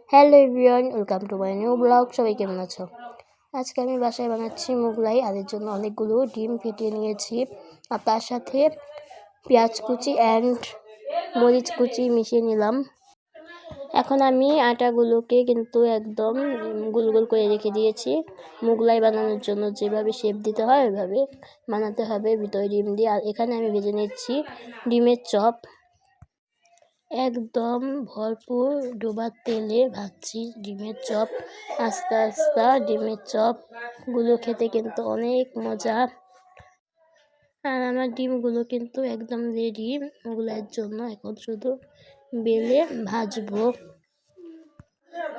Hello everyone, welcome to my new blog. সবাই কেমন আছো? আজকে আমি বাসায় বানাচ্ছি মোগলাই। আর এর জন্য অনেকগুলো ডিম ফেটিয়ে নিয়েছি, আর তার সাথে পেঁয়াজ কুচি অ্যান্ড মরিচ কুচি মিশিয়ে নিলাম। এখন আমি আটাগুলোকে কিন্তু একদম গোল গোল করে রেখে দিয়েছি। মোগলাই বানানোর জন্য যেভাবে শেপ দিতে হয় ওইভাবে বানাতে হবে, ভিতরে ডিম দিয়ে। আর এখানে আমি ভেজে নিচ্ছি ডিমের চপ। একদম ভরপুর ডোবা তেলে ভাজছি ডিমের চপ। আস্তে আস্তে ডিমের চপগুলো খেতে কিন্তু অনেক মজা। আর আমার ডিমগুলো কিন্তু একদম রেডি মোগলাইয়ের জন্য। এখন শুধু বেলে ভাজবো।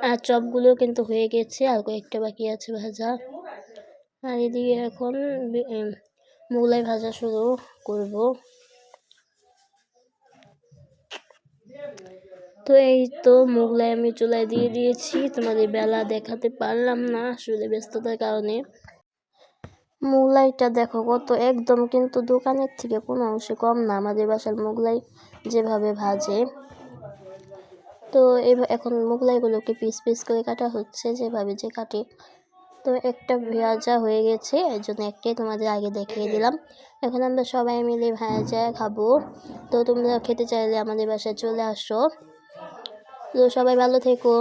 আর চপগুলো কিন্তু হয়ে গেছে, আর কয়েকটা বাকি আছে ভাজা। আর এদিকে এখন মোগলাই ভাজা শুরু করব। তো এই তো মোগলাই আমি চুলায় দিয়ে দিয়েছি। তোমাদের বেলা দেখাতে পারলাম না আসলে ব্যস্ততার কারণে। মোগলাইটা দেখো কত, একদম কিন্তু দোকানের থেকে কোনো অংশে কম না আমাদের বাসার মোগলাই যেভাবে ভাজে। তো এখন মোগলাইগুলোকে পিস পিস করে কাটা হচ্ছে, যেভাবে যে কাটে। তো একটা ভাজা হয়ে গেছে, এর জন্য একটাই তোমাদের আগে দেখিয়ে দিলাম। এখন আমরা সবাই মিলে ভাজা খাবো। তো তোমরা খেতে চাইলে আমাদের বাসায় চলে আসো। তো সবাই ভালো থেকো।